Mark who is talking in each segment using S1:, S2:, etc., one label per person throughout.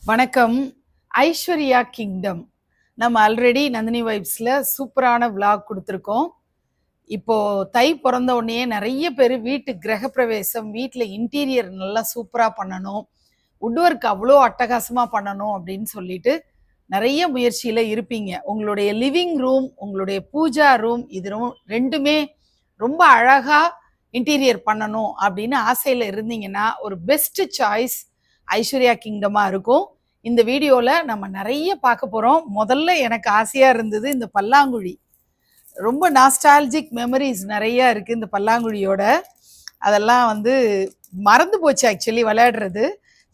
S1: வணக்கம். ஐஸ்வர்யா கிங்டம். நம்ம ஆல்ரெடி நந்தினி வைப்ஸ்ல சூப்பரான விளாக் கொடுத்துருக்கோம். இப்போ தை பிறந்த உடனே நிறைய பேர் வீட்டு கிரகப்பிரவேசம், வீட்டில் இன்டீரியர் நல்லா சூப்பராக பண்ணணும், வுட் ஒர்க் அவ்வளோ அட்டகாசமாக பண்ணணும் அப்படின்னு சொல்லிட்டு நிறைய முயற்சியில் இருப்பீங்க. உங்களுடைய லிவிங் ரூம், உங்களுடைய பூஜா ரூம், இது ரெண்டுமே ரொம்ப அழகாக இன்டீரியர் பண்ணணும் அப்படின்னு ஆசையில் இருந்தீங்கன்னா ஒரு பெஸ்ட் சாய்ஸ் ஐஸ்வர்யா கிங்டமாக இருக்கும். இந்த வீடியோவில் நம்ம நிறைய பார்க்க போகிறோம். முதல்ல எனக்கு ஆசையாக இருந்தது இந்த பல்லாங்குழி. ரொம்ப நாஸ்டாலஜிக் மெமரிஸ் நிறைய இருக்குது இந்த பல்லாங்குழியோட. அதெல்லாம் மறந்து போச்சு ஆக்சுவலி விளையாடுறது.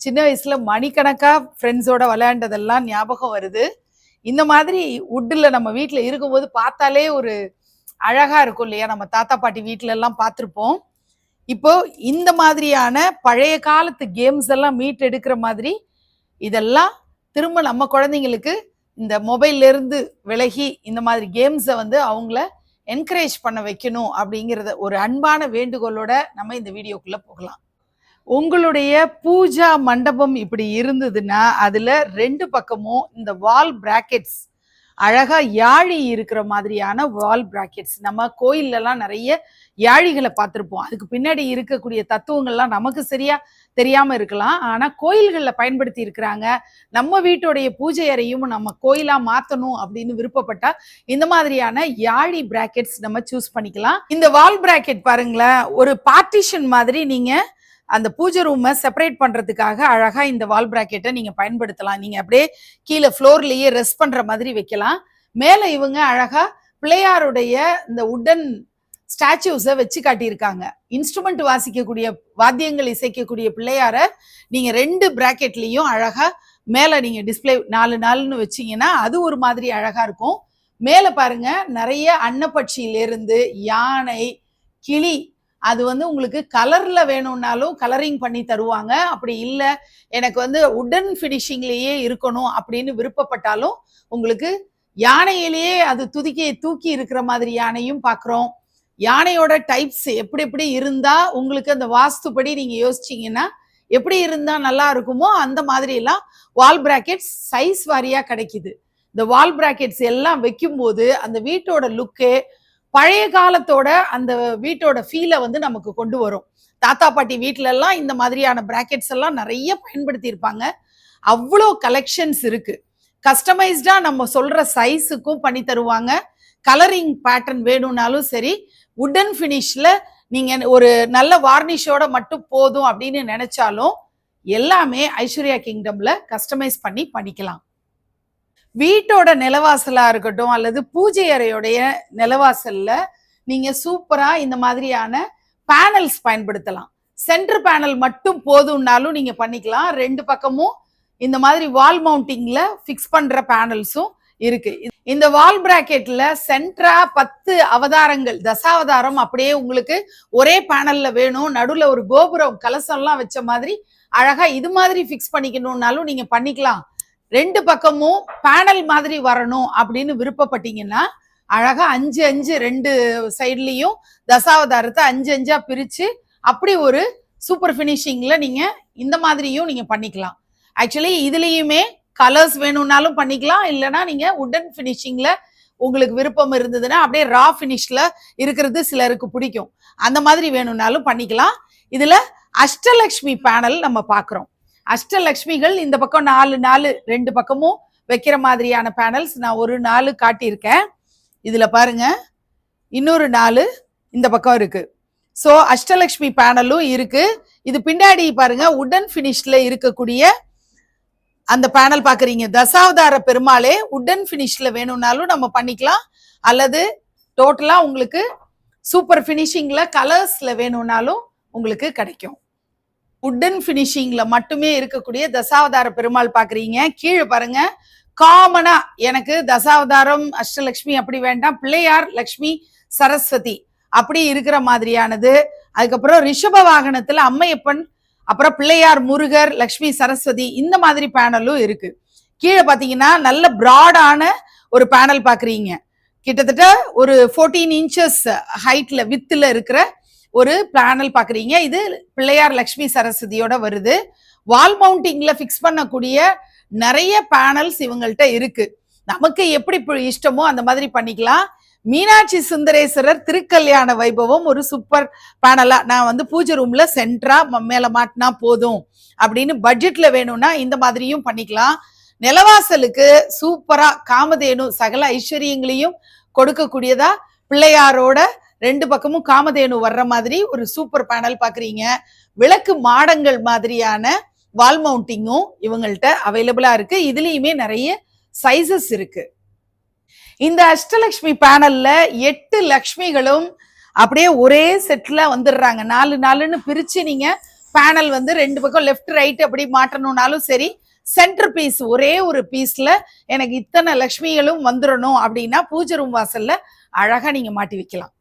S1: சின்ன வயசில் மணிக்கணக்காக ஃப்ரெண்ட்ஸோட விளையாண்டதெல்லாம் ஞாபகம் வருது. இந்த மாதிரி வுட்டில் நம்ம வீட்டில் இருக்கும்போது பார்த்தாலே ஒரு அழகாக இருக்கும் இல்லையா? நம்ம தாத்தா பாட்டி வீட்டிலெல்லாம் பார்த்துருப்போம். இப்போ இந்த மாதிரியான பழைய காலத்து கேம்ஸ் எல்லாம் மீட் எடுக்கிற மாதிரி இதெல்லாம் திரும்ப நம்ம குழந்தைங்களுக்கு இந்த மொபைல்ல இருந்து விலகி இந்த மாதிரி கேம்ஸை அவங்கள என்கரேஜ் பண்ண வைக்கணும் அப்படிங்கிறத ஒரு அன்பான வேண்டுகோளோட நம்ம இந்த வீடியோக்குள்ள போகலாம். உங்களுடைய பூஜா மண்டபம் இப்படி இருந்ததுன்னா அதுல ரெண்டு பக்கமும் இந்த வால் பிராக்கெட்ஸ், அழகா யாழி இருக்கிற மாதிரியான வால் பிராக்கெட்ஸ். நம்ம கோயிலெல்லாம் நிறைய யாழிகளை பார்த்துருப்போம். அதுக்கு பின்னாடி இருக்கக்கூடிய தத்துவங்கள்லாம் நமக்கு சரியா தெரியாம இருக்கலாம், ஆனா கோயில்கள்ல பயன்படுத்தி இருக்கிறாங்க. நம்ம வீட்டுடைய பூஜை அறையும் நம்ம கோயிலா மாத்தணும் அப்படின்னு விருப்பப்பட்டா இந்த மாதிரியான யாழி பிராக்கெட்ஸ் நம்ம சூஸ் பண்ணிக்கலாம். இந்த வால் பிராக்கெட் பாருங்களேன், ஒரு பார்ட்டிஷன் மாதிரி நீங்க அந்த பூஜை ரூமை செப்பரேட் பண்றதுக்காக அழகா இந்த வால் பிராக்கெட்டை நீங்க பயன்படுத்தலாம். நீங்க அப்படியே கீழே ஃப்ளோர்லயே ரெஸ்ட் பண்ற மாதிரி வைக்கலாம். மேல இவங்க அழகா பிள்ளையாருடைய இந்த உடன் ஸ்டாச்சுஸை வச்சு காட்டியிருக்காங்க. இன்ஸ்ட்ருமெண்ட் வாசிக்கக்கூடிய, வாத்தியங்கள் இசைக்கக்கூடிய பிள்ளையார நீங்க ரெண்டு பிராக்கெட்லயும் அழகா மேல நீங்க டிஸ்பிளே 4 வச்சீங்கன்னா அது ஒரு மாதிரி அழகா இருக்கும். மேல பாருங்க, நிறைய அன்னப்பட்சியிலிருந்து யானை, கிளி, அது உங்களுக்கு கலர்ல வேணும்னாலும் கலரிங் பண்ணி தருவாங்க. அப்படி இல்லை எனக்கு உடன் ஃபினிஷிங்லேயே இருக்கணும் அப்படின்னு விருப்பப்பட்டாலும் உங்களுக்கு யானையிலேயே அது தூக்கி இருக்கிற மாதிரி யானையும் பார்க்குறோம். யானையோட டைப்ஸ் எப்படி எப்படி இருந்தா உங்களுக்கு அந்த வாஸ்துப்படி நீங்க யோசிச்சீங்கன்னா எப்படி இருந்தா நல்லா இருக்குமோ அந்த மாதிரி எல்லாம் வால் பிராக்கெட்ஸ் சைஸ் வாரியா கிடைக்குது. இந்த வால் பிராக்கெட்ஸ் எல்லாம் வைக்கும்போது அந்த வீட்டோட லுக்கே பழைய காலத்தோட அந்த வீட்டோட ஃபீலை நமக்கு கொண்டு வரும். தாத்தா பாட்டி வீட்டுல எல்லாம் இந்த மாதிரியான பிராக்கெட்ஸ் எல்லாம் நிறைய பயன்படுத்தி இருப்பாங்க. அவ்வளோ கலெக்ஷன்ஸ் இருக்கு. கஸ்டமைஸ்டா நம்ம சொல்ற சைஸுக்கும் பண்ணி தருவாங்க. கலரிங் பேட்டர்ன் வேணும்னாலும் சரி, உடன் ஃபினிஷ்ல நீங்க ஒரு நல்ல வார்னிஷோட மட்டும் போதும் அப்படின்னு நினைச்சாலும் எல்லாமே ஐஸ்வர்யா கிங்டம்ல கஸ்டமைஸ் பண்ணி பண்ணிக்கலாம். வீட்டோட நிலவாசலா இருக்கட்டும் அல்லது பூஜை அறையோடைய நிலவாசல்ல நீங்க சூப்பரா இந்த மாதிரியான பேனல்ஸ் பயன்படுத்தலாம். சென்டர் பேனல் மட்டும் போதும்னாலும் நீங்க பண்ணிக்கலாம். ரெண்டு பக்கமும் இந்த மாதிரி வால் மவுண்டிங்ல பிக்ஸ் பண்ற பேனல்ஸும் இருக்கு. இந்த வால் பிராக்கெட்ல சென்டரா 10 அவதாரங்கள், தசாவதாரம் அப்படியே உங்களுக்கு ஒரே பேனல்ல வேணும், நடுவுல ஒரு கோபுரம் கலசம் எல்லாம் வச்ச மாதிரி அழகா இது மாதிரி பிக்ஸ் பண்ணிக்கணும்னாலும் நீங்க பண்ணிக்கலாம். ரெண்டு பக்கமும் பேனல் மாதிரி வரணும் அப்படின்னு விருப்பப்பட்டீங்கன்னா அழகா 5 ரெண்டு சைட்லயும் தசாவதாரத்தை 5 பிரிச்சு அப்படி ஒரு சூப்பர் பினிஷிங்ல நீங்க இந்த மாதிரியும் நீங்க பண்ணிக்கலாம். ஆக்சுவலி இதுலயுமே கலர்ஸ் வேணும்னாலும் பண்ணிக்கலாம், இல்லைன்னா நீங்க உடன் பினிஷிங்ல உங்களுக்கு விருப்பம் இருந்ததுன்னா அப்படியே ரா பினிஷ்ல இருக்கிறது சிலருக்கு பிடிக்கும், அந்த மாதிரி வேணும்னாலும் பண்ணிக்கலாம். இதுல அஷ்டலக்ஷ்மி பேனல் நம்ம பாக்குறோம். அஷ்டலக்ஷ்மிகள் இந்த பக்கம் 4 ரெண்டு பக்கமும் வைக்கிற மாதிரியான பேனல்ஸ் நான் ஒரு 4 காட்டியிருக்கேன். இதுல பாருங்க, இன்னொரு 4 இந்த பக்கம் இருக்கு. ஸோ அஷ்டலக்ஷ்மி பேனலும் இருக்கு. இது பின்னாடி பாருங்க, உடன் பினிஷ்ல இருக்கக்கூடிய அந்த பேனல் பாக்குறீங்க. தசாவதார பெருமாளே உடன் பினிஷ்ல வேணும்னாலும் நம்ம பண்ணிக்கலாம், அல்லது டோட்டலா உங்களுக்கு சூப்பர் பினிஷிங்ல கலர்ஸ்ல வேணும்னாலும் உங்களுக்கு கிடைக்கும். உடன் பினிஷிங்ல மட்டுமே இருக்கக்கூடிய தசாவதார பெருமாள் பாக்குறீங்க. கீழே பாருங்க, காமனா எனக்கு தசாவதாரம் அஷ்டலட்சுமி அப்படி வேண்டாம், பிள்ளையார், லக்ஷ்மி, சரஸ்வதி அப்படி இருக்கிற மாதிரியானது. அதுக்கப்புறம் ரிஷப வாகனத்துல அம்மையப்பன், அப்புறம் பிள்ளையார், முருகர், லக்ஷ்மி, சரஸ்வதி இந்த மாதிரி பேனலும் இருக்கு. கீழே பாத்தீங்கன்னா நல்ல பிராடான ஒரு பேனல் பாக்குறீங்க. கிட்டத்தட்ட ஒரு 14 இன்ச்சஸ் ஹைட்ல வித்துல இருக்கிற ஒரு பேனல் பாக்குறீங்க. இது பிள்ளையார், லக்ஷ்மி, சரஸ்வதியோட வருது. வால் மவுண்டிங்ல பிக்ஸ் பண்ணக்கூடிய நிறைய பேனல்ஸ் இவங்கள்ட்ட இருக்கு. நமக்கு எப்படி இஷ்டமோ அந்த மாதிரி பண்ணிக்கலாம். மீனாட்சி சுந்தரேஸ்வரர் திருக்கல்யாண வைபவம் ஒரு சூப்பர் பேனலா நான் வந்து பூஜை ரூம்ல சென்டரா மேல மாட்டினா போதும் அப்படின்னு பட்ஜெட்ல வேணும்னா இந்த மாதிரியும் பண்ணிக்கலாம். நிலவாசலுக்கு சூப்பரா காமதேனு சகல ஐஸ்வர்யங்களையும் கொடுக்கக்கூடியதா பிள்ளையாரோட 2 பக்கமும் காமதேனு வர்ற மாதிரி ஒரு சூப்பர் பேனல் பாக்குறீங்க. விளக்கு மாடங்கள் மாதிரியான வால் மவுண்டிங்கும் இவங்கள்ட்ட அவைலபிளா இருக்கு. இதுலயுமே நிறைய சைசஸ் இருக்கு. இந்த அஷ்டலட்சுமி பேனல்ல 8 லக்ஷ்மிகளும் அப்படியே ஒரே செட்ல வந்துடுறாங்க. 4 பிரிச்சு நீங்க பேனல் வந்து 2 பக்கம் லெஃப்ட் ரைட் அப்படி மாற்றணும்னாலும் சரி, சென்டர் பீஸ் ஒரே ஒரு பீஸ்ல எனக்கு இத்தனை லக்ஷ்மிகளும் வந்துடணும் அப்படின்னா பூஜை ரூம் வாசல்ல அழகா நீங்க மாட்டி வைக்கலாம்.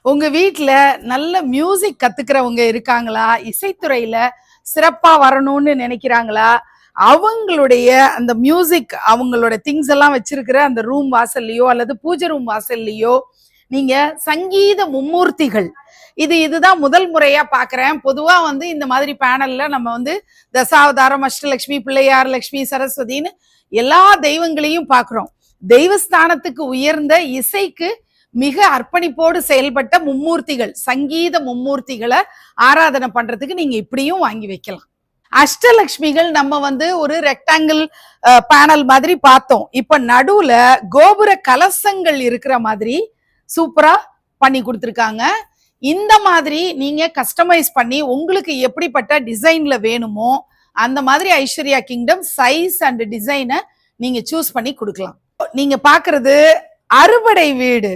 S1: உங்க வீட்டுல நல்ல மியூசிக் கத்துக்கிறவங்க இருக்காங்களா, இசைத்துறையில சிறப்பா வரணும்னு நினைக்கிறாங்களா, அவங்களுடைய அந்த மியூசிக் அவங்களோட திங்ஸ் எல்லாம் வச்சிருக்கிற அந்த ரூம் வாசல்லையோ அல்லது பூஜை ரூம் வாசல்லையோ நீங்க சங்கீத மும்மூர்த்திகள் இதுதான் முதல் முறையா பாக்குறேன். பொதுவா வந்து இந்த மாதிரி பேனல்ல நம்ம வந்து தசாவதாரம், அஷ்டலட்சுமி, பிள்ளையார், லட்சுமி, சரஸ்வதினு எல்லா தெய்வங்களையும் பாக்குறோம். தெய்வஸ்தானத்துக்கு உயர்ந்த இசைக்கு மிக அர்ப்பணிப்போடு செயல்பட்ட மும்மூர்த்திகள், சங்கீத மும்மூர்த்திகளை ஆராதனை பண்றதுக்கு நீங்க இப்படியும் வாங்கி வைக்கலாம். அஷ்டலட்சுமிகள் நம்ம வந்து ஒரு ரெக்டாங்கிள் பேனல் மாதிரி பார்த்தோம். இப்ப நடுவுல கோபுர கலசங்கள் இருக்கிற மாதிரி சூப்பரா பண்ணி கொடுத்துருக்காங்க. இந்த மாதிரி நீங்க கஸ்டமைஸ் பண்ணி உங்களுக்கு எப்படிப்பட்ட டிசைன்ல வேணுமோ அந்த மாதிரி ஐஸ்வர்யா கிங்டம் சைஸ் அண்ட் டிசைனை நீங்க சூஸ் பண்ணி கொடுக்கலாம். நீங்க பாக்குறது அறுபடை வீடு.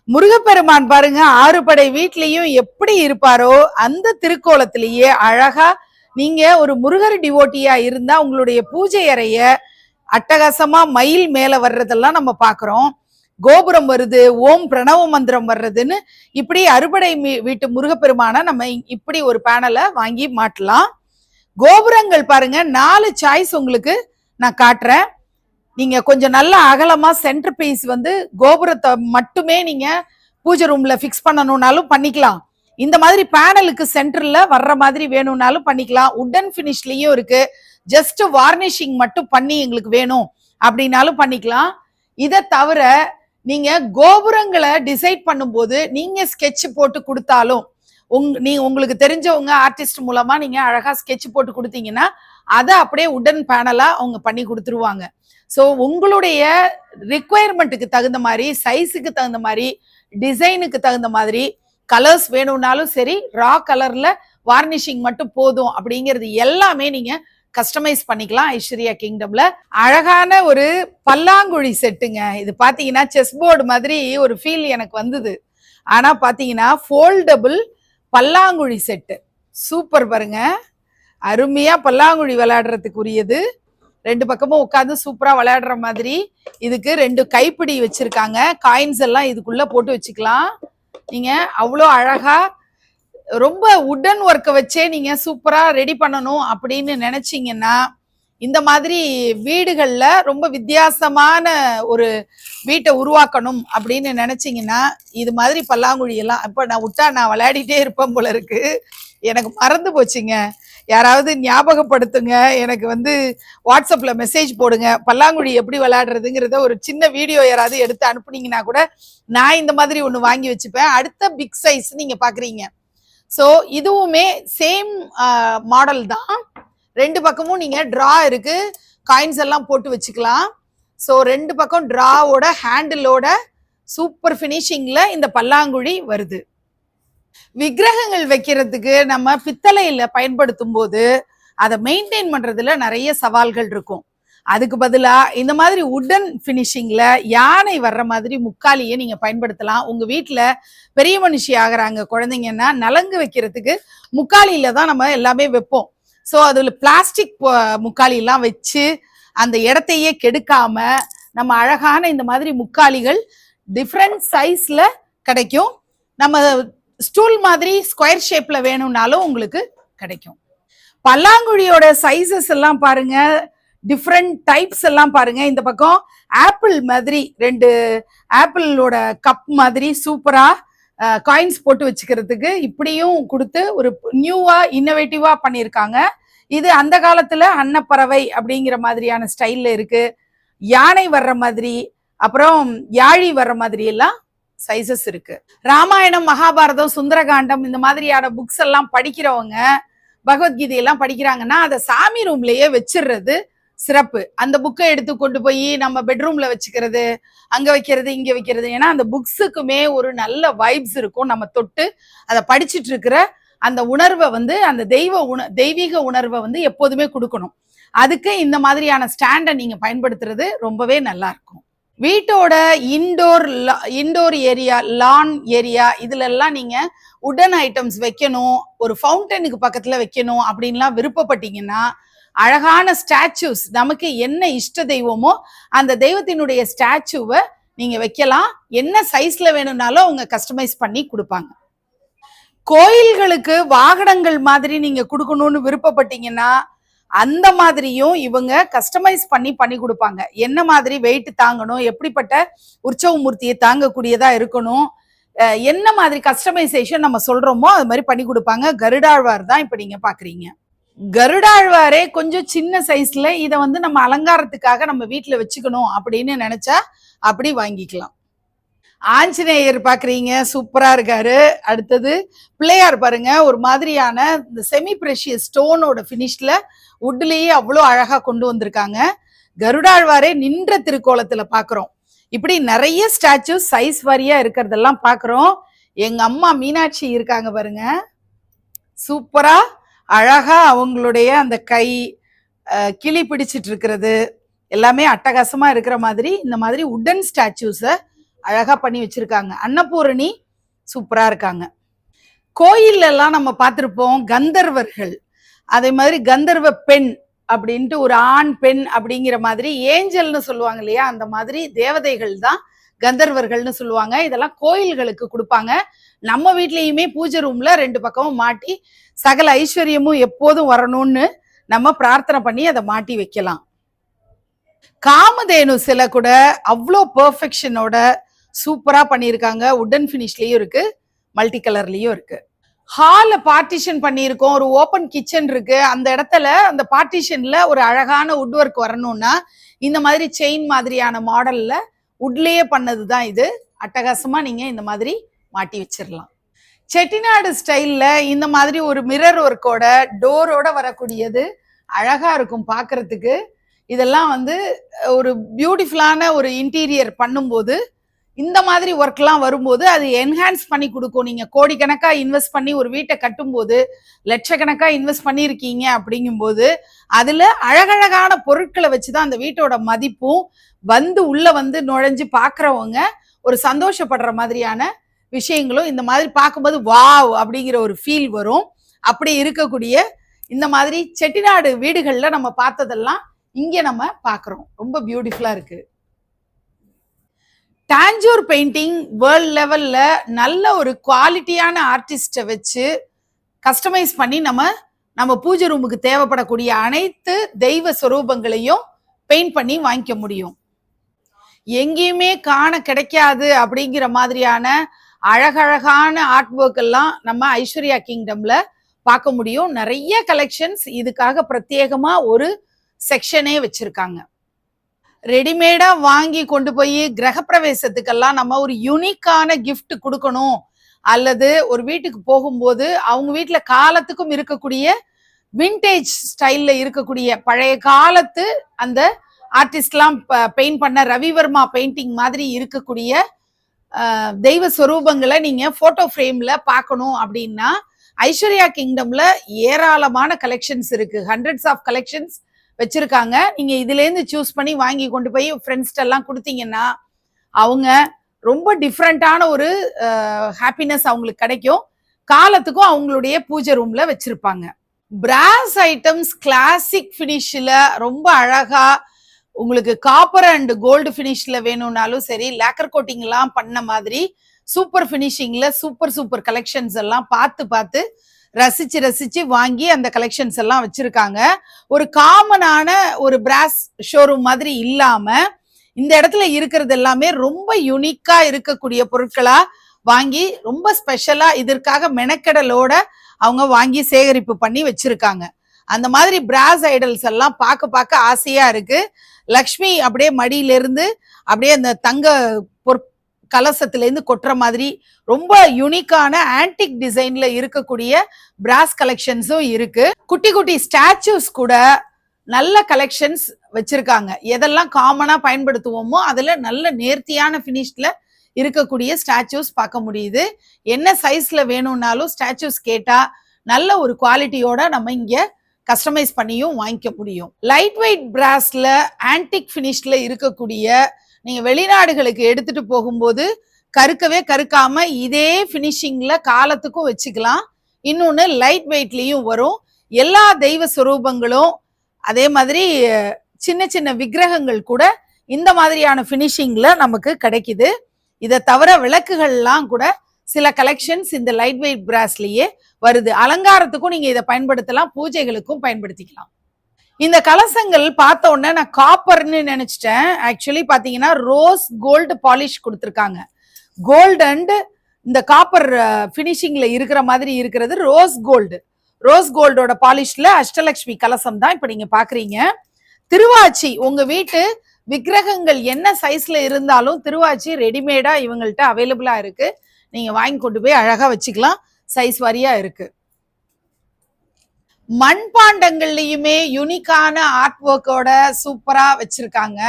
S1: முருகப்பெருமான் பாருங்க, ஆறுபடை வீட்லயும் எப்படி இருப்பாரோ அந்த திருக்கோலத்திலேயே அழகா நீங்க ஒரு முருகர் டிவோட்டியா இருந்தா உங்களுடைய பூஜை அறைய அட்டகாசமா மயில் மேல வர்றதெல்லாம் நம்ம பாக்குறோம். கோபுரம் வருது, ஓம் பிரணவ மந்திரம் வர்றதுன்னு இப்படி அறுபடை வீட்டு முருகப்பெருமான நம்ம இப்படி ஒரு பேனலை வாங்கி மாட்டலாம். கோபுரங்கள் பாருங்க, 4 சாய்ஸ் உங்களுக்கு நான் காட்டுறேன். நீங்க கொஞ்சம் நல்ல அகலமா சென்டர் பீஸ் வந்து கோபுரத்தை மட்டுமே நீங்க பூஜை ரூம்ல பிக்ஸ் பண்ணணும்னாலும் பண்ணிக்கலாம். இந்த மாதிரி பேனலுக்கு சென்டர்ல வர்ற மாதிரி வேணும்னாலும் பண்ணிக்கலாம். உட்டன் பினிஷ்லயும் இருக்கு. ஜஸ்ட் வார்னிஷிங் மட்டும் பண்ணி எங்களுக்கு வேணும் அப்படின்னாலும் பண்ணிக்கலாம். இதை தவிர நீங்க கோபுரங்களை டிசைட் பண்ணும்போது நீங்க ஸ்கெட்ச் போட்டு கொடுத்தாலும் உங்களுக்கு தெரிஞ்சவங்க ஆர்டிஸ்ட் மூலமா நீங்க அழகா ஸ்கெட்ச் போட்டு கொடுத்தீங்கன்னா அதை அப்படியே உடன் பேனலா அவங்க பண்ணி கொடுத்துருவாங்க. ஸோ உங்களுடைய ரிக்குவயர்மெண்ட்டுக்கு தகுந்த மாதிரி, சைஸுக்கு தகுந்த மாதிரி, டிசைனுக்கு தகுந்த மாதிரி கலர்ஸ் வேணும்னாலும் சரி, ரா கலர்ல வார்னிஷிங் மட்டும் போதும் அப்படிங்கிறது எல்லாமே நீங்க கஸ்டமைஸ் பண்ணிக்கலாம். ஐஸ்வர்யா கிங்டம்ல அழகான ஒரு பல்லாங்குழி செட்டுங்க. இது பாத்தீங்கன்னா செஸ் போர்டு மாதிரி ஒரு ஃபீல் எனக்கு வந்தது. ஆனா பாத்தீங்கன்னா ஃபோல்டபிள் பல்லாங்குழி செட்டு சூப்பர் பாருங்க. அருமையா பல்லாங்குழி விளையாடுறதுக்குரியது. 2 பக்கமும் உட்காந்து சூப்பரா விளையாடுற மாதிரி. இதுக்கு 2 கைப்பிடி வச்சிருக்காங்க. காயின்ஸ் எல்லாம் இதுக்குள்ள போட்டு வச்சுக்கலாம். நீங்க அவ்வளோ அழகா ரொம்ப உடன் ஒர்க்கை வச்சே நீங்க சூப்பரா ரெடி பண்ணணும் அப்படின்னு நினைச்சீங்கன்னா, இந்த மாதிரி வீடுகள்ல ரொம்ப வித்தியாசமான ஒரு வீட்டை உருவாக்கணும் அப்படின்னு நினைச்சீங்கன்னா இது மாதிரி பல்லாங்குழி எல்லாம் இப்ப நான் விட்டா நான் விளையாடிட்டே இருப்பேன் போல இருக்கு. எனக்கு மறந்து போச்சுங்க. யாராவது ஞாபகப்படுத்துங்க. எனக்கு வந்து வாட்ஸ்அப்ல மெசேஜ் போடுங்க. பல்லாங்குழி எப்படி விளையாடுறதுங்கிறத ஒரு சின்ன வீடியோ யாராவது எடுத்து அனுப்புனீங்கன்னா கூட நான் இந்த மாதிரி ஒன்று வாங்கி வச்சுப்பேன். அடுத்த பிக் சைஸ் நீங்க பாக்குறீங்க. ஸோ இதுவுமே சேம் மாடல் தான். 2 பக்கமும் நீங்க டிரா இருக்கு, காயின்ஸ் எல்லாம் போட்டு வச்சுக்கலாம். ஸோ 2 பக்கம் டிராவோட ஹேண்டிலோட சூப்பர் ஃபினிஷிங்ல இந்த பல்லாங்குழி வருது. விக்கிரகங்கள் வைக்கிறதுக்கு நம்ம பித்தளையில பயன்படுத்தும் போது அதை மெயின்டைன் பண்றதுல நிறைய சவால்கள் இருக்கும். அதுக்கு பதிலா இந்த மாதிரி உடன் பினிஷிங்ல யானை வர்ற மாதிரி முக்காலியை நீங்க பயன்படுத்தலாம். உங்க வீட்டுல பெரிய மனுஷி ஆகுறாங்க குழந்தைங்கன்னா நலங்கு வைக்கிறதுக்கு முக்காலியில தான் நம்ம எல்லாமே வைப்போம். ஸோ அதுல பிளாஸ்டிக் முக்காலி எல்லாம் வச்சு அந்த இடத்தையே கெடுக்காம நம்ம அழகான இந்த மாதிரி முக்காலிகள் டிஃப்ரெண்ட் சைஸ்ல கிடைக்கும். நம்ம ஸ்டூல் மாதிரி ஸ்கொயர் ஷேப்ல வேணும்னாலும் உங்களுக்கு கிடைக்கும். பல்லாங்குழியோட சைசஸ் எல்லாம் பாருங்க, டிஃப்ரெண்ட் டைப்ஸ் எல்லாம் பாருங்க. இந்த பக்கம் ஆப்பிள் மாதிரி 2 ஆப்பிளோட கப் மாதிரி சூப்பரா காயின்ஸ் போட்டு வச்சுக்கிறதுக்கு இப்படியும் கொடுத்து ஒரு நியூவா இன்னோவேட்டிவா பண்ணியிருக்காங்க. இது அந்த காலத்துல அன்னப்பறவை அப்படிங்கிற மாதிரியான ஸ்டைல்ல இருக்கு. யானை வர்ற மாதிரி, அப்புறம் யாழி வர்ற மாதிரி எல்லாம் சைசஸ் இருக்கு. ராமாயணம், மகாபாரதம், சுந்தரகாண்டம் இந்த மாதிரியான புக்ஸ் எல்லாம் படிக்கிறவங்க பகவத்கீதையெல்லாம் படிக்கிறாங்கன்னா அதை சாமி ரூம்லயே வச்சிடுறது சிறப்பு. அந்த புக்கை எடுத்து கொண்டு போய் நம்ம பெட்ரூம்ல வச்சுக்கிறது, அங்க வைக்கிறது, இங்க வைக்கிறது. ஏன்னா அந்த புக்ஸுக்குமே ஒரு நல்ல வைப்ஸ் இருக்கும். நம்ம தொட்டு அதை படிச்சுட்டு இருக்கிற அந்த உணர்வை அந்த தெய்வீக உணர்வை எப்போதுமே கொடுக்கணும். அதுக்கு இந்த மாதிரியான ஸ்டாண்டை நீங்க பயன்படுத்துறது ரொம்பவே நல்லா இருக்கும். வீட்டோட இன்டோர் ஏரியா, லான் ஏரியா, இதுல எல்லாம் நீங்க உடன் ஐட்டம்ஸ் வைக்கணும், ஒரு ஃபவுண்டனுக்கு பக்கத்துல வைக்கணும் அப்படின்லாம் விருப்பப்பட்டீங்கன்னா அழகான ஸ்டாச்சூஸ், நமக்கு என்ன இஷ்ட தெய்வமோ அந்த தெய்வத்தினுடைய ஸ்டாச்சுவை நீங்க வைக்கலாம். என்ன சைஸ்ல வேணும்னாலும் அவங்க கஸ்டமைஸ் பண்ணி கொடுப்பாங்க. கோயில்களுக்கு வாகனங்கள் மாதிரி நீங்க கொடுக்கணும்னு விருப்பப்பட்டீங்கன்னா அந்த மாதிரியும் இவங்க கஸ்டமைஸ் பண்ணி கொடுப்பாங்க. என்ன மாதிரி வெயிட் தாங்கணும், எப்படிப்பட்ட உற்சவ மூர்த்தியை தாங்கக்கூடியதா இருக்கணும், என்ன மாதிரி கஸ்டமைசேஷன் நம்ம சொல்றோமோ அது மாதிரி பண்ணி கொடுப்பாங்க. கருடாழ்வார் தான் இப்ப நீங்க பாக்குறீங்க. கருடாழ்வாரே கொஞ்சம் சின்ன சைஸ்ல இதை நம்ம அலங்காரத்துக்காக நம்ம வீட்டுல வச்சுக்கணும் அப்படின்னு நினைச்சா அப்படி வாங்கிக்கலாம். ஆஞ்சநேயர் பாக்குறீங்க, சூப்பரா இருக்காரு. அடுத்தது பிள்ளையார் பாருங்க, ஒரு மாதிரியான இந்த செமி பிரஷியஸ் ஸ்டோனோட பினிஷ்ல உட்லயே அவ்வளோ அழகா கொண்டு வந்திருக்காங்க. கருடாழ்வாரே நின்ற திருக்கோலத்துல பாக்குறோம். இப்படி நிறைய ஸ்டாச்சு சைஸ் வாரியா இருக்கிறதெல்லாம் பாக்குறோம். எங்க அம்மா மீனாட்சி இருக்காங்க பாருங்க, சூப்பரா அழகா அவங்களுடைய அந்த கை கிளி பிடிச்சிட்டு இருக்கிறது எல்லாமே அட்டகாசமா இருக்கிற மாதிரி இந்த மாதிரி உடன் ஸ்டாச்சூஸை அழகா பண்ணி வச்சிருக்காங்க. அன்னபூரணி சூப்பரா இருக்காங்க. கோயில்ல எல்லாம் நம்ம பார்த்திருப்போம் கந்தர்வர்கள், அதே மாதிரி கந்தர்வ பெண் அப்படின்ட்டு ஒரு ஆண் பெண் அப்படிங்கிற மாதிரி ஏஞ்சல்னு சொல்லுவாங்க இல்லையா, அந்த மாதிரி தேவதைகள் தான் கந்தர்வர்கள்னு சொல்லுவாங்க. இதெல்லாம் கோயில்களுக்கு கொடுப்பாங்க. நம்ம வீட்லயுமே பூஜை ரூம்ல 2 பக்கமும் மாட்டி சகல ஐஸ்வர்யமும் எப்போதும் வரணும்னு நம்ம பிரார்த்தனை பண்ணி அதை மாட்டி வைக்கலாம். காமதேனு சில கூட அவ்வளோ பெர்ஃபெக்ஷனோட சூப்பரா பண்ணியிருக்காங்க. உடன் ஃபினிஷ்லயும் இருக்கு, மல்டி கலர்லயும் இருக்கு. ஹால பார்ட்டிஷன் பண்ணியிருக்கோம், ஒரு ஓப்பன் கிச்சன் இருக்கு. அந்த இடத்துல அந்த பார்ட்டிஷன்ல ஒரு அழகான உட் ஒர்க் வரணும்னா இந்த மாதிரி செயின் மாதிரியான மாடல்ல உட்லயே பண்ணதுதான் இது. அட்டகாசமா நீங்க இந்த மாதிரி மாட்டி வச்சிடலாம். செட்டிநாடு ஸ்டைல்ல இந்த மாதிரி ஒரு மிரர் ஒர்க்கோட டோரோட வரக்கூடியது அழகா இருக்கும் பாக்குறதுக்கு. இதெல்லாம் ஒரு பியூட்டிஃபுல்லான ஒரு இன்டீரியர் பண்ணும்போது இந்த மாதிரி ஒர்க்லாம் வரும்போது அது என்ஹான்ஸ் பண்ணி கொடுக்கும். நீங்க கோடிக்கணக்கா இன்வெஸ்ட் பண்ணி ஒரு வீட்டை கட்டும்போது, லட்சக்கணக்கா இன்வெஸ்ட் பண்ணியிருக்கீங்க அப்படிங்கும்போது அதுல அழகழகான பொருட்களை வச்சுதான் அந்த வீட்டோட மதிப்பும் உள்ள நுழைஞ்சு பாக்குறவங்க ஒரு சந்தோஷப்படுற மாதிரியான விஷயங்களும் இந்த மாதிரி பார்க்கும்போது வாவ் அப்படிங்கிற ஒரு ஃபீல் வரும். அப்படி இருக்கக்கூடிய இந்த மாதிரி செட்டிநாடு வீடுகள்ல நம்ம பார்த்ததெல்லாம் இங்க நம்ம பார்க்கிறோம். ரொம்ப பியூட்டிஃபுல்லா இருக்கு. டாஞ்சூர் பெயிண்டிங் வேர்ல்ட் லெவல்ல நல்ல ஒரு குவாலிட்டியான ஆர்டிஸ்ட வச்சு கஸ்டமைஸ் பண்ணி நம்ம பூஜை ரூமுக்கு தேவைப்படக்கூடிய அனைத்து தெய்வ ஸ்வரூபங்களையும் பெயிண்ட் பண்ணி வாங்கிக்க முடியும். எங்கேயுமே காண கிடைக்காது அப்படிங்கிற மாதிரியான அழகழகான ஆர்ட் ஒர்க் எல்லாம் நம்ம ஐஸ்வர்யா கிங்டம்ல பார்க்க முடியும். நிறைய கலெக்ஷன்ஸ் இதுக்காக பிரத்யேகமா ஒரு செக்ஷனே வச்சிருக்காங்க. ரெடிமேடா வாங்கி கொண்டு போய் கிரகப்பிரவேசத்துக்கெல்லாம் நம்ம ஒரு யூனிக்கான கிஃப்ட் கொடுக்கணும், அல்லது ஒரு வீட்டுக்கு போகும்போது அவங்க வீட்டுல காலத்துக்கும் இருக்கக்கூடிய விண்டேஜ் ஸ்டைல்ல இருக்கக்கூடிய பழைய காலத்து அந்த ஆர்டிஸ்ட்லாம் பெயிண்ட் பண்ண ரவிவர்மா பெயிண்டிங் மாதிரி இருக்கக்கூடிய தெய்வ ஸ்வரூபங்களை நீங்க போட்டோ ஃப்ரேம்ல பார்க்கணும் அப்படின்னா ஐஸ்வர்யா கிங்டம்ல ஏராளமான கலெக்ஷன்ஸ் இருக்கு. ஹண்ட்ரட்ஸ் ஆஃப் கலெக்ஷன்ஸ் வச்சிருக்காங்க. நீங்க இதுல இருந்து சூஸ் பண்ணி வாங்கி கொண்டு போய் ஃப்ரெண்ட்ஸ்ட எல்லாம் கொடுத்தீங்கன்னா அவங்க ரொம்ப டிஃப்ரெண்டான ஒரு ஹாப்பினஸ் அவங்களுக்கு கிடைக்கும். காலத்துக்கும் அவங்களுடைய பூஜை ரூம்ல வச்சிருப்பாங்க. பிராஸ் ஐட்டம்ஸ் கிளாசிக் பினிஷ்ல ரொம்ப அழகா உங்களுக்கு காப்பர் அண்ட் கோல்டு பினிஷ்ல வேணும்னாலும் சரி, லேக்கர் கோட்டிங் எல்லாம் பண்ண மாதிரி சூப்பர் பினிஷிங்ல சூப்பர் கலெக்ஷன்ஸ் எல்லாம் பார்த்து ரசிச்சு வாங்கி அந்த கலெக்ஷன்ஸ் எல்லாம் வச்சிருக்காங்க. ஒரு காமனான ஒரு பிராஸ் ஷோரூம் மாதிரி இல்லாம இந்த இடத்துல இருக்கிறது எல்லாமே ரொம்ப யூனிக்கா இருக்கக்கூடிய பொருட்களா வாங்கி ரொம்ப ஸ்பெஷலா இதற்காக மெனக்கெடலோட அவங்க வாங்கி சேகரிப்பு பண்ணி வச்சிருக்காங்க. அந்த மாதிரி பிராஸ் ஐடல்ஸ் எல்லாம் பார்க்க பார்க்க ஆசையா இருக்கு. லக்ஷ்மி அப்படியே மடியிலிருந்து அப்படியே அந்த தங்க கலசத்திலேருந்து கொட்டுற மாதிரி ரொம்ப யூனிக்கான ஆன்டிக் டிசைன்ல இருக்கக்கூடிய பிராஸ் கலெக்ஷன்ஸும் இருக்கு. குட்டி குட்டி ஸ்டாச்சூஸ் கூட நல்ல கலெக்ஷன்ஸ் வச்சிருக்காங்க. எதெல்லாம் காமனா பயன்படுத்துவோமோ அதுல நல்ல நேர்த்தியான பினிஷ்ல இருக்கக்கூடிய ஸ்டாச்சூஸ் பார்க்க முடியுது. என்ன சைஸ்ல வேணும்னாலும் ஸ்டாச்சூஸ் கேட்டா நல்ல ஒரு குவாலிட்டியோட நம்ம இங்க கஸ்டமைஸ் பண்ணியும் வாங்கிக்க முடியும். லைட் வெயிட் பிராஸ்ல ஆன்டிக் பினிஷ்ல இருக்கக்கூடிய நீங்க வெளிநாடுகளுக்கு எடுத்துட்டு போகும்போது கருக்கவே கருக்காம இதே பினிஷிங்ல காலத்துக்கும் வச்சுக்கலாம். இன்னொன்னு லைட் வெயிட்லயும் வரும். எல்லா தெய்வ சுரூபங்களும் அதே மாதிரி சின்ன சின்ன விக்கிரகங்கள் கூட இந்த மாதிரியான பினிஷிங்ல நமக்கு கிடைக்குது. இதை தவிர விளக்குகள்லாம் கூட சில கலெக்ஷன்ஸ் இந்த லைட் வெயிட் பிராஸ்லயே வருது. அலங்காரத்துக்கும் நீங்க இதை பயன்படுத்தலாம், பூஜைகளுக்கும் பயன்படுத்திக்கலாம். இந்த கலசங்கள் பார்த்த உடனே நான் காப்பர்னு நினைச்சிட்டேன். ஆக்சுவலி பாத்தீங்கன்னா ரோஸ் கோல்டு பாலிஷ் கொடுத்துருக்காங்க. கோல்டு அண்ட் இந்த காப்பர் பினிஷிங்ல இருக்கிற மாதிரி இருக்கிறது ரோஸ் கோல்டு. ரோஸ் கோல்டோட பாலிஷ்ல அஷ்டலட்சுமி கலசம் தான் இப்ப நீங்க பாக்குறீங்க. திருவாச்சி உங்க வீட்டு விக்கிரகங்கள் என்ன சைஸ்ல இருந்தாலும் திருவாச்சி ரெடிமேடா இவங்கள்ட்ட அவைலபிளா இருக்கு. நீங்க வாங்கி கொண்டு போய் அழகா வச்சுக்கலாம். சைஸ் வாரியா இருக்கு. மண்பாண்டங்கள்லயுமே யூனிக்கான ஆர்ட் ஒர்க்கோட சூப்பரா வச்சிருக்காங்க.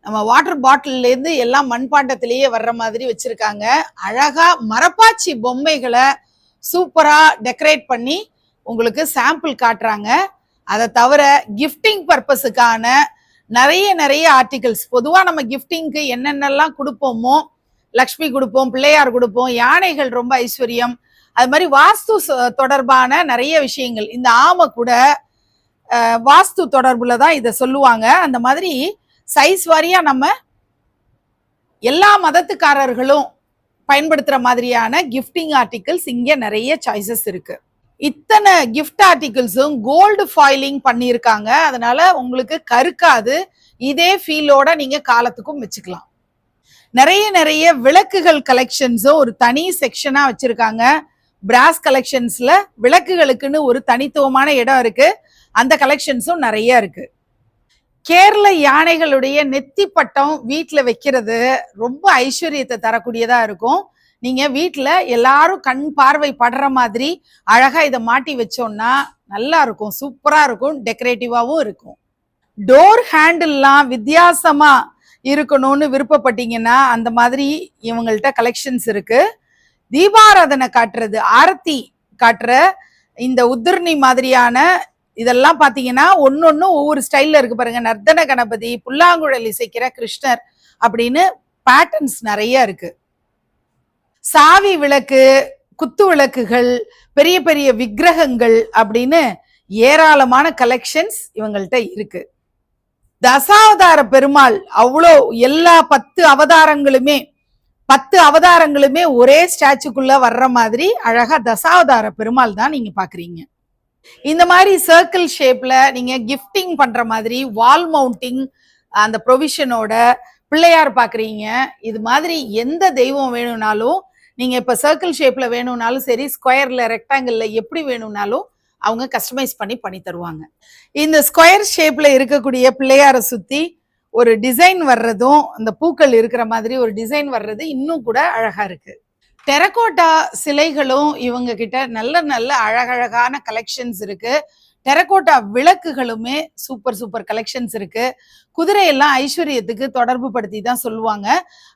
S1: நம்ம வாட்டர் பாட்டில் இருந்து எல்லாம் மண்பாண்டத்திலேயே வர்ற மாதிரி வச்சிருக்காங்க. அழகா மரப்பாச்சி பொம்மைகளை சூப்பரா டெக்கரேட் பண்ணி உங்களுக்கு சாம்பிள் காட்டுறாங்க. அதை தவிர கிஃப்டிங் பர்பஸுக்கான நிறைய ஆர்டிகல்ஸ், பொதுவா நம்ம கிஃப்டிங்க்கு என்னென்னலாம் கொடுப்போமோ, லக்ஷ்மி கொடுப்போம், பிள்ளையார் கொடுப்போம், யானைகள் ரொம்ப ஐஸ்வர்யம், அது மாதிரி வாஸ்து தொடர்பான நிறைய விஷயங்கள். இந்த ஆமை கூட வாஸ்து தொடர்புல தான் இதை சொல்லுவாங்க. அந்த மாதிரி சைஸ் வாரியா நம்ம எல்லா மதத்துக்காரர்களும் பயன்படுத்துற மாதிரியான கிஃப்டிங் ஆர்டிகல்ஸ் இங்க நிறைய சாய்ஸஸ் இருக்கு. இத்தனை கிஃப்ட் ஆர்டிகல்ஸும் கோல்டு ஃபாயிலிங் பண்ணியிருக்காங்க. அதனால உங்களுக்கு கருக்காது. இதே ஃபீலோட நீங்க காலத்துக்கும் வச்சுக்கலாம். நிறைய விளக்குகள் கலெக்ஷன்ஸும் ஒரு தனி செக்ஷனா வச்சிருக்காங்க. பிராஸ் கலெக்ஷன்ஸ்ல விளக்குகளுக்குன்னு ஒரு தனித்துவமான இடம் இருக்கு. அந்த கலெக்ஷன்ஸும் நிறைய இருக்கு. கேரள யானைகளுடைய நெத்தி பட்டம் வீட்டுல வைக்கிறது ரொம்ப ஐஸ்வர்யத்தை தரக்கூடியதா இருக்கும். நீங்க வீட்டுல எல்லாரும் கண் பார்வை படுற மாதிரி அழகா இதை மாட்டி வச்சோம்னா நல்லா இருக்கும், சூப்பரா இருக்கும், டெக்கரேட்டிவாவும் இருக்கும். டோர் ஹேண்டில்லாம் வித்தியாசமா இருக்கணும்னு விருப்பப்பட்டீங்கன்னா அந்த மாதிரி இவங்கள்ட்ட கலெக்ஷன்ஸ் இருக்கு. தீபாராதனை காட்டுறது, ஆரத்தி காட்டுற இந்த உத்திரணி மாதிரியான இதெல்லாம் பாத்தீங்கன்னா ஒன்னொன்னு ஒவ்வொரு ஸ்டைல்ல இருக்கு பாருங்க. நர்த்தன கணபதி, புல்லாங்குழல் இசைக்கிற கிருஷ்ணர் அப்படின்னு பேட்டர்ன்ஸ் நிறைய இருக்கு. சாவி விளக்கு, குத்து விளக்குகள், பெரிய பெரிய விக்கிரகங்கள் அப்படின்னு ஏராளமான கலெக்ஷன்ஸ் இவங்கள்ட்ட இருக்கு. தசாவதார பெருமாள் அவ்வளோ எல்லா 10 அவதாரங்களுமே ஒரே ஸ்டாச்சுக்குள்ள வர்ற மாதிரி அழகா தசாவதார பெருமாள் தான் நீங்க பாக்குறீங்க. இந்த மாதிரி சர்க்கிள் ஷேப்ல நீங்க கிஃப்டிங் பண்ற மாதிரி வால் மவுண்டிங் அந்த ப்ரொவிஷனோட பிள்ளையார் பாக்குறீங்க. இது மாதிரி எந்த தெய்வம் வேணும்னாலும் நீங்க இப்ப சர்க்கிள் ஷேப்ல வேணும்னாலும் சரி, ஸ்கொயர்ல, ரெக்டாங்கிள்ல எப்படி வேணும்னாலும் அவங்க கஸ்டமைஸ் பண்ணி தருவாங்க. இந்த ஸ்கொயர் ஷேப்ல இருக்கக்கூடிய பிள்ளையார சுத்தி ஒரு டிசைன் வர்றதும், அந்த பூக்கள் இருக்கிற மாதிரி ஒரு டிசைன் வர்றது இன்னும் கூட அழகா இருக்கு. டெரகோட்டா சிலைகளும் இவங்க கிட்ட நல்ல அழகழகான கலெக்ஷன்ஸ் இருக்கு. டெரகோட்டா விளக்குகளுமே சூப்பர் கலெக்ஷன்ஸ் இருக்கு. குதிரையெல்லாம் ஐஸ்வர்யத்துக்கு தொடர்பு படுத்தி தான் சொல்லுவாங்க.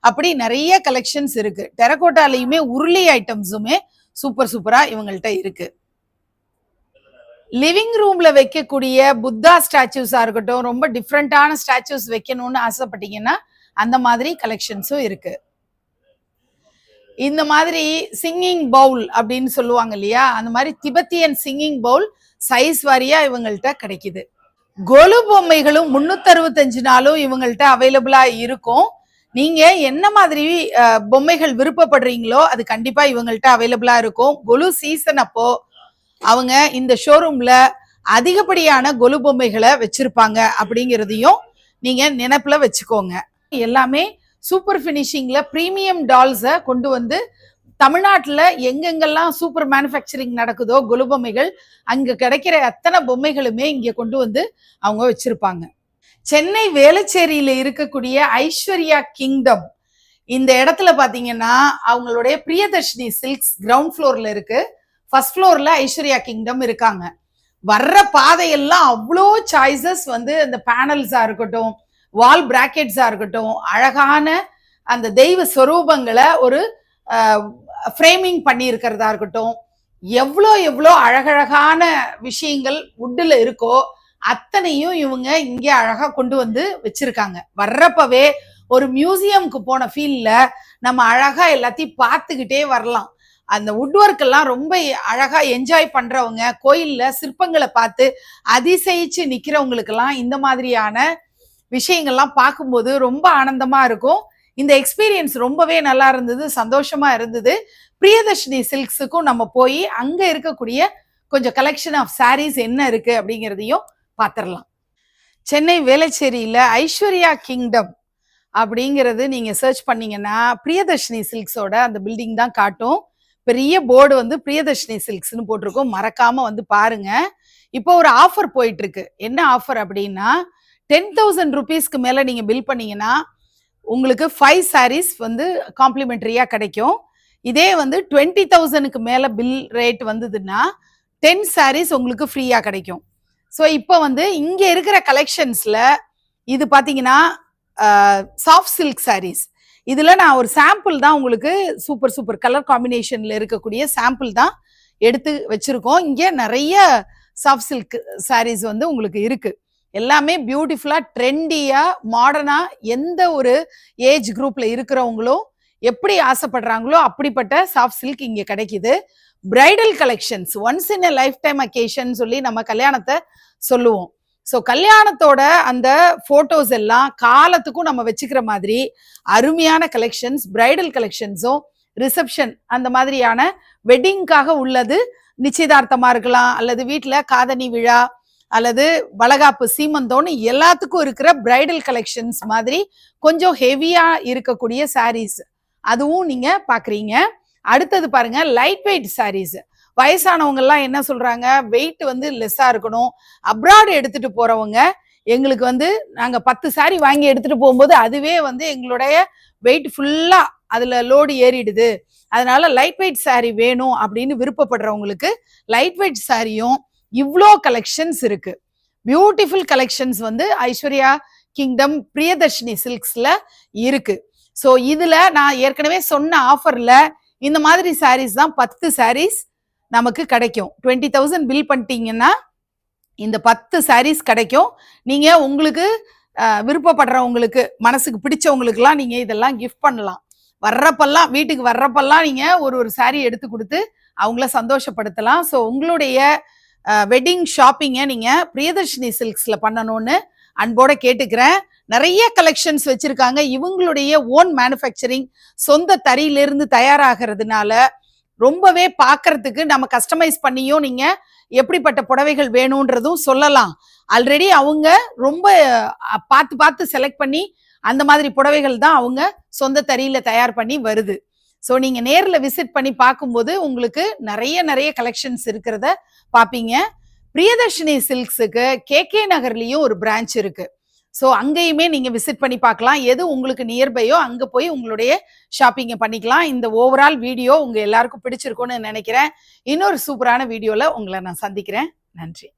S1: அப்படி நிறைய கலெக்ஷன்ஸ் இருக்கு. டெரகோட்டாலையுமே உருளி ஐட்டம்ஸுமே சூப்பரா இவங்கள்ட்ட இருக்கு. லிவிங் ரூம்ல வைக்கக்கூடிய புத்தா ஸ்டாச்சூஸா இருக்கட்டும், ரொம்ப டிஃப்ரெண்டான ஸ்டாச்சூஸ் வைக்கணும்னு ஆசைப்பட்டீங்கன்னா அந்த மாதிரி கலெக்ஷன்ஸும் இருக்கு. இந்த மாதிரி சிங்கிங் பவுல் அப்படின்னு சொல்லுவாங்க இல்லையா, அந்த மாதிரி திபெத்தியன் சிங்கிங் பவுல் சைஸ் வாரியா இவங்கள்ட்ட கிடைக்குது. கொலு பொம்மைகளும் 365 நாளும் இவங்கள்ட்ட அவைலபிளா இருக்கும். நீங்க என்ன மாதிரி பொம்மைகள் விருப்பப்படுறீங்களோ அது கண்டிப்பா இவங்கள்ட்ட அவைலபிளா இருக்கும். கொலு சீசன் அப்போ அவங்க இந்த ஷோரூம்ல அதிகப்படியான கொலு பொம்மைகளை வச்சிருப்பாங்க அப்படிங்கிறதையும் நீங்க நினைப்புல வச்சுக்கோங்க. எல்லாமே சூப்பர் பினிஷிங்ல பிரீமியம் டால்ஸை கொண்டு வந்து தமிழ்நாட்டுல எங்கெங்கெல்லாம் சூப்பர் மேனுஃபேக்சரிங் நடக்குதோ கொலு பொம்மைகள், அங்க கிடைக்கிற அத்தனை பொம்மைகளுமே இங்க கொண்டு வந்து அவங்க வச்சிருப்பாங்க. சென்னை வேளச்சேரியில இருக்கக்கூடிய ஐஸ்வர்யா கிங்டம், இந்த இடத்துல பாத்தீங்கன்னா அவங்களுடைய பிரியதர்ஷினி சில்க்ஸ் கிரவுண்ட் ஃப்ளோர்ல இருக்கு. ஃபர்ஸ்ட் ஃப்ளோர்ல ஐஸ்வர்யா கிங்டம் இருக்காங்க. வர்ற பாதையெல்லாம் அவ்வளோ சாய்ஸஸ் வந்து அந்த பேனல்ஸா இருக்கட்டும், வால் பிராக்கெட்ஸா இருக்கட்டும், அழகான அந்த தெய்வ ஸ்வரூபங்களை ஒரு ஃப்ரேமிங் பண்ணி இருக்கிறதா இருக்கட்டும், எவ்வளோ எவ்வளோ அழகழகான விஷயங்கள் உட்டுல இருக்கோ அத்தனையும் இவங்க இங்கே அழகா கொண்டு வந்து வச்சிருக்காங்க. வர்றப்பவே ஒரு மியூசியம்க்கு போன ஃபீல்ல நம்ம அழகா எல்லாத்தையும் பார்த்துக்கிட்டே வரலாம். அந்த வுட் ஒர்க் எல்லாம் ரொம்ப அழகா என்ஜாய் பண்றவங்க, கோயில்ல சிற்பங்களை பார்த்து அதிசயிச்சு நிக்கிறவங்களுக்கெல்லாம் இந்த மாதிரியான விஷயங்கள்லாம் பார்க்கும்போது ரொம்ப ஆனந்தமா இருக்கும். இந்த எக்ஸ்பீரியன்ஸ் ரொம்பவே நல்லா இருந்தது, சந்தோஷமா இருந்தது. பிரியதர்ஷினி சில்க்ஸுக்கும் நம்ம போய் அங்க இருக்கக்கூடிய கொஞ்சம் கலெக்ஷன் ஆஃப் சாரீஸ் என்ன இருக்கு அப்படிங்கிறதையும் பார்த்துடலாம். சென்னை வேளச்சேரியில ஐஸ்வர்யா கிங்டம் அப்படிங்கிறது நீங்க சர்ச் பண்ணீங்கன்னா பிரியதர்ஷினி சில்க்ஸோட அந்த பில்டிங் தான் காட்டும். பெரிய போர்டு வந்து பிரியதர்ஷினி சில்க்ஸ்னு போட்டிருக்கோம், மறக்காம வந்து பாருங்க. இப்போ ஒரு ஆஃபர் போயிட்டு இருக்கு. என்ன ஆஃபர் அப்படின்னா 10,000 rupeesக்கு மேல நீங்க பில் பண்ணீங்கன்னா உங்களுக்கு 5 sarees வந்து காம்ப்ளிமெண்டரியா கிடைக்கும். இதே வந்து 20,000க்கு மேல பில் ரேட் வந்ததுன்னா 10 sarees உங்களுக்கு ஃப்ரீயா கிடைக்கும். ஸோ இப்போ வந்து இங்க இருக்கிற கலெக்ஷன்ஸ்ல இது பாத்தீங்கன்னா சாஃப்ட் சில்க் sarees. இதுல நான் ஒரு சாம்பிள் தான் உங்களுக்கு சூப்பர் சூப்பர் கலர் காம்பினேஷன்ல இருக்கக்கூடிய சாம்பிள் தான் எடுத்து வச்சிருக்கோம். இங்க நிறைய சாஃப்ட் சில்க் sarees வந்து உங்களுக்கு இருக்கு. எல்லாமே பியூட்டிஃபுல்லா ட்ரெண்டியா மாடர்னா எந்த ஒரு ஏஜ் குரூப்ல இருக்கிறவங்களும் எப்படி ஆசைப்படுறாங்களோ அப்படிப்பட்ட சாஃப்ட் சில்க் இங்க கிடைக்குது. Bridal collections, once in a life time occasion சொல்லி நம்ம கல்யாணத்தை சொல்லுவோம். ஸோ கல்யாணத்தோட அந்த போட்டோஸ் எல்லாம் காலத்துக்கும் நம்ம வச்சுக்கிற மாதிரி அருமையான கலெக்ஷன்ஸ், பிரைடல் கலெக்ஷன்ஸும் ரிசப்ஷன் அந்த மாதிரியான வெட்டிங்காக உள்ளது. நிச்சயதார்த்தமா இருக்கலாம், அல்லது வீட்டுல காதணி விழா, அல்லது வளகாப்பு, சீமந்தோன்னு எல்லாத்துக்கும் இருக்கிற பிரைடல் கலெக்ஷன்ஸ் மாதிரி கொஞ்சம் ஹெவியா இருக்கக்கூடிய சாரீஸ் அதுவும் நீங்க பாக்குறீங்க. அடுத்தது பாருங்க லைட் வெயிட் சாரீஸ். வயசானவங்க எல்லாம் என்ன சொல்றாங்க, வெயிட் வந்து லெஸ்ஸா இருக்கணும். அப்ராட் எடுத்துட்டு போறவங்க எங்களுக்கு வந்து நாங்க 10 சாரி வாங்கி எடுத்துட்டு போகும்போது அதுவே வந்து எங்களுடைய வெயிட் ஃபுல்லா அதுல லோடு ஏறிடுது, அதனால லைட் வெயிட் சாரி வேணும் அப்படின்னு விருப்பப்படுறவங்களுக்கு லைட் வெயிட் சாரியும் இவ்வளோ கலெக்ஷன்ஸ் இருக்கு. பியூட்டிஃபுல் கலெக்ஷன்ஸ் வந்து ஐஸ்வர்யா கிங்டம் பிரியதர்ஷினி சில்க்ஸ்ல இருக்கு. ஸோ இதுல நான் ஏற்கனவே சொன்ன ஆஃபர்ல இந்த மாதிரி சாரீஸ் தான் 10 சாரீஸ் நமக்கு கிடைக்கும். 20,000 பில் பண்ணிட்டீங்கன்னா இந்த 10 சாரீஸ் கிடைக்கும். நீங்க உங்களுக்கு விருப்பப்படுறவங்களுக்கு, மனசுக்கு பிடிச்சவங்களுக்குலாம் நீங்க இதெல்லாம் கிஃப்ட் பண்ணலாம். வர்றப்பெல்லாம் வீட்டுக்கு வர்றப்பெல்லாம் நீங்க ஒரு சாரீ எடுத்து கொடுத்து அவங்கள சந்தோஷப்படுத்தலாம். ஸோ உங்களுடைய வெட்டிங் ஷாப்பிங்கை நீங்க பிரியதர்ஷினி சில்க்ஸ்ல பண்ணணும்னு அன்போட கேட்டுக்கிறேன். நிறைய கலெக்ஷன்ஸ் வச்சிருக்காங்க. இவங்களுடைய ஓன் மேனுஃபேக்சரிங், சொந்த தறியிலிருந்து தயாராகிறதுனால ரொம்பவே பார்க்கறதுக்கு நம்ம கஸ்டமைஸ் பண்ணியும் நீங்க எப்படிப்பட்ட புடவைகள் வேணும்ன்றதும் சொல்லலாம். ஆல்ரெடி அவங்க ரொம்ப பார்த்து பார்த்து செலக்ட் பண்ணி அந்த மாதிரி புடவைகள் தான் அவங்க சொந்த தறியில தயார் பண்ணி வருது. ஸோ நீங்க நேர்ல விசிட் பண்ணி பார்க்கும்போது உங்களுக்கு நிறைய கலெக்ஷன்ஸ் இருக்கிறத பார்ப்பீங்க. பிரியதர்ஷினி சில்க்ஸுக்கு KK நகர்லயும் ஒரு பிரான்ச் இருக்கு. ஸோ அங்கேயுமே நீங்க விசிட் பண்ணி பார்க்கலாம். எது உங்களுக்கு நியர்பையோ அங்க போய் உங்களுடைய ஷாப்பிங்கை பண்ணிக்கலாம். இந்த ஓவரால் வீடியோ உங்க எல்லாருக்கும் பிடிச்சிருக்கும்னு நினைக்கிறேன். இன்னொரு சூப்பரான வீடியோல உங்களை நான் சந்திக்கிறேன். நன்றி.